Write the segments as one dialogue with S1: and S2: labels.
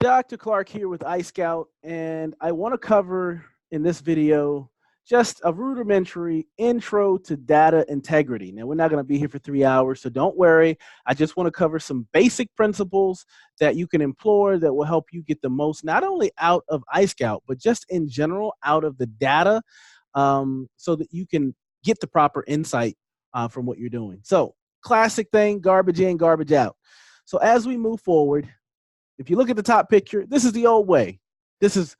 S1: Dr. Clark here with iScout, and I want to cover in this video just a rudimentary intro to data integrity. Now, we're not going to be here for 3 hours, so don't worry. I just want to cover some basic principles that you can employ that will help you get the most, not only out of iScout, but just in general out of the data, so that you can get the proper insight from what you're doing. So, classic thing, garbage in, garbage out. So as we move forward, if you look at the top picture, this is the old way. This is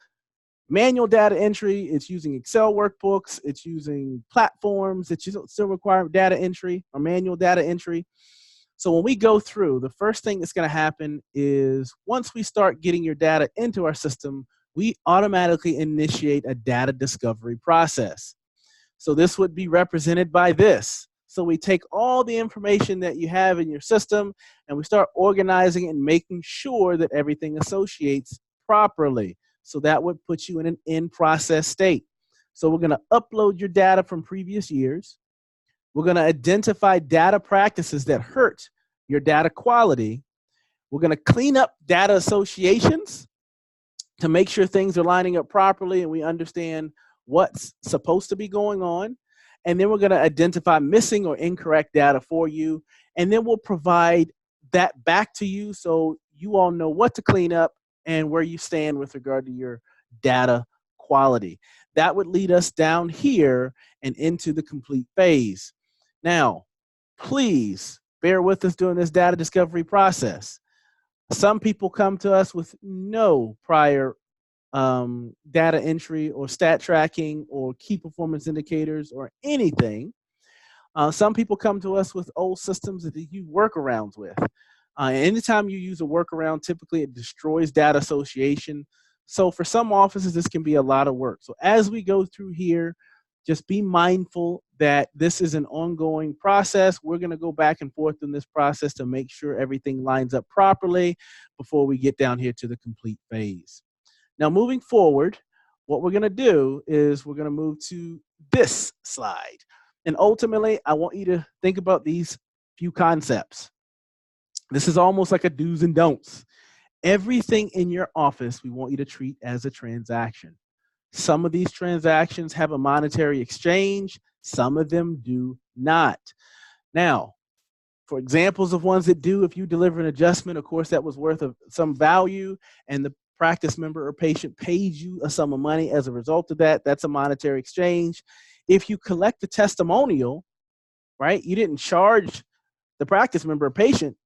S1: manual data entry. It's using Excel workbooks. It's using platforms that still require data entry or manual data entry. So when we go through, the first thing that's going to happen is once we start getting your data into our system, we automatically initiate a data discovery process. So this would be represented by this. So we take all the information that you have in your system and we start organizing and making sure that everything associates properly. So that would put you in an in-process state. So we're going to upload your data from previous years. We're going to identify data practices that hurt your data quality. We're going to clean up data associations to make sure things are lining up properly and we understand what's supposed to be going on. And then we're going to identify missing or incorrect data for you. And then we'll provide that back to you so you all know what to clean up and where you stand with regard to your data quality. That would lead us down here and into the complete phase. Now, please bear with us during this data discovery process. Some people come to us with no prior data entry or stat tracking or key performance indicators or anything. Some people come to us with old systems that they use workarounds with. Anytime you use a workaround, typically it destroys data association. So for some offices, this can be a lot of work. So as we go through here, just be mindful that this is an ongoing process. We're going to go back and forth in this process to make sure everything lines up properly before we get down here to the complete phase. Now, moving forward, what we're going to do is we're going to move to this slide. And ultimately, I want you to think about these few concepts. This is almost like a do's and don'ts. Everything in your office, we want you to treat as a transaction. Some of these transactions have a monetary exchange. Some of them do not. Now, for examples of ones that do, if you deliver an adjustment, of course, that was worth of some value, and the practice member or patient paid you a sum of money as a result of that, that's a monetary exchange. If you collect a testimonial, right, you didn't charge the practice member or patient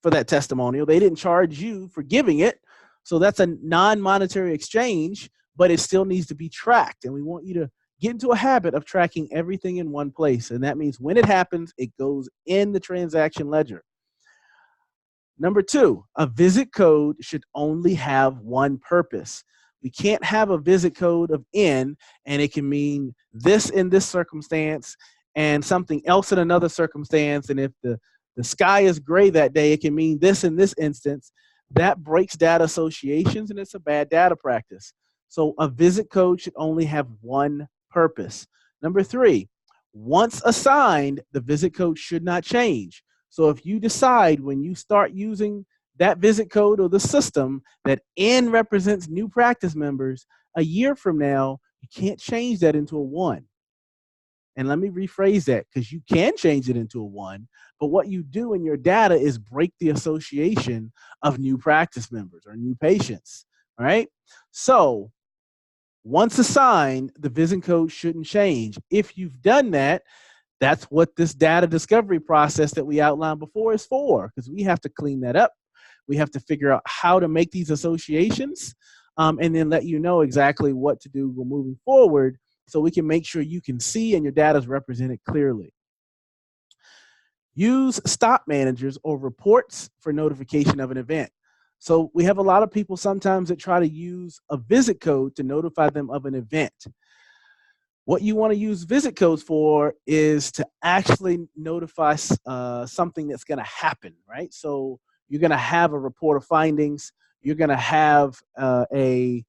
S1: for that testimonial. They didn't charge you for giving it. So that's a non-monetary exchange, but it still needs to be tracked. And we want you to get into a habit of tracking everything in one place. And that means when it happens, it goes in the transaction ledger. Number two, a visit code should only have one purpose. We can't have a visit code of N and it can mean this in this circumstance and something else in another circumstance. And if the sky is gray that day, it can mean this in this instance. That breaks data associations and it's a bad data practice. So a visit code should only have one purpose. Number three, once assigned, the visit code should not change. So if you decide when you start using that visit code or the system that N represents new practice members, a year from now, you can't change that into a 1. And let me rephrase that, because you can change it into a 1, but what you do in your data is break the association of new practice members or new patients, right? So once assigned, the visit code shouldn't change. If you've done that, that's what this data discovery process that we outlined before is for, because we have to clean that up. We have to figure out how to make these associations and then let you know exactly what to do moving forward so we can make sure you can see and your data is represented clearly. Use stop managers or reports for notification of an event. So we have a lot of people sometimes that try to use a visit code to notify them of an event. What you want to use visit codes for is to actually notify something that's going to happen, right? So you're going to have a report of findings. You're going to have a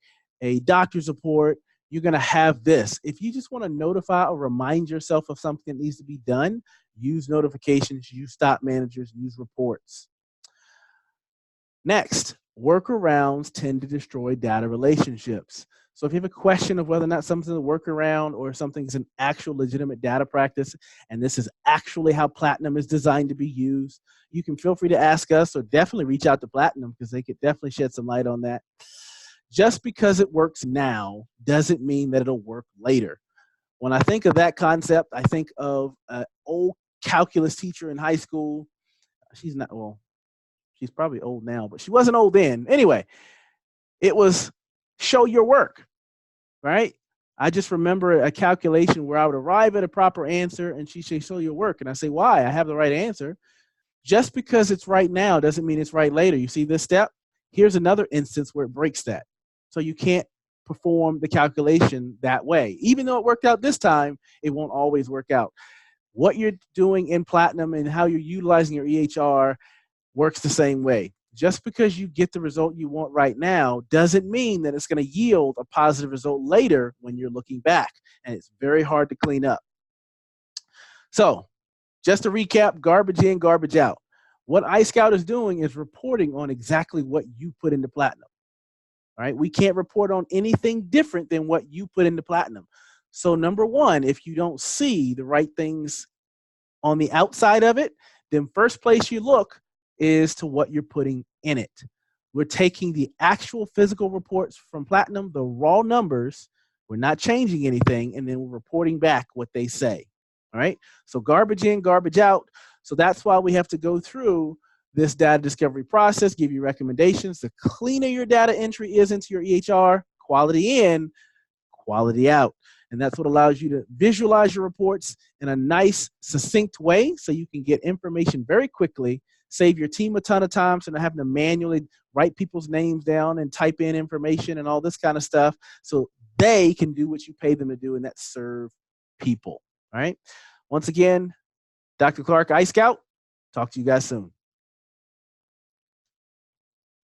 S1: doctor's report. You're going to have this. If you just want to notify or remind yourself of something that needs to be done, use notifications, use stop managers, use reports. Next, Workarounds tend to destroy data relationships. So if you have a question of whether or not something's a workaround or something's an actual legitimate data practice, and this is actually how Platinum is designed to be used, you can feel free to ask us or definitely reach out to Platinum because they could definitely shed some light on that. Just because it works now doesn't mean that it'll work later. When I think of that concept, I think of an old calculus teacher in high school. She's not, well, she's probably old now, but she wasn't old then. Anyway, it was show your work, right? I just remember a calculation where I would arrive at a proper answer and she say, show your work. And I say, why? I have the right answer. Just because it's right now doesn't mean it's right later. You see this step? Here's another instance where it breaks that. So you can't perform the calculation that way. Even though it worked out this time, it won't always work out. What you're doing in Platinum and how you're utilizing your EHR works the same way. Just because you get the result you want right now doesn't mean that it's going to yield a positive result later when you're looking back. And it's very hard to clean up. So just to recap, garbage in, garbage out. What iScout is doing is reporting on exactly what you put into Platinum. All right, we can't report on anything different than what you put into Platinum. So number one, if you don't see the right things on the outside of it, then first place you look is to what you're putting in it. We're taking the actual physical reports from Platinum, the raw numbers, we're not changing anything, and then we're reporting back what they say. All right, so garbage in, garbage out. So that's why we have to go through this data discovery process, give you recommendations. The cleaner your data entry is into your EHR, quality in, quality out. And that's what allows you to visualize your reports in a nice, succinct way so you can get information very quickly, save your team a ton of time so not having to manually write people's names down and type in information and all this kind of stuff so they can do what you pay them to do, and that's serve people. All right. Once again, Dr. Clark, iScout. Talk to you guys soon.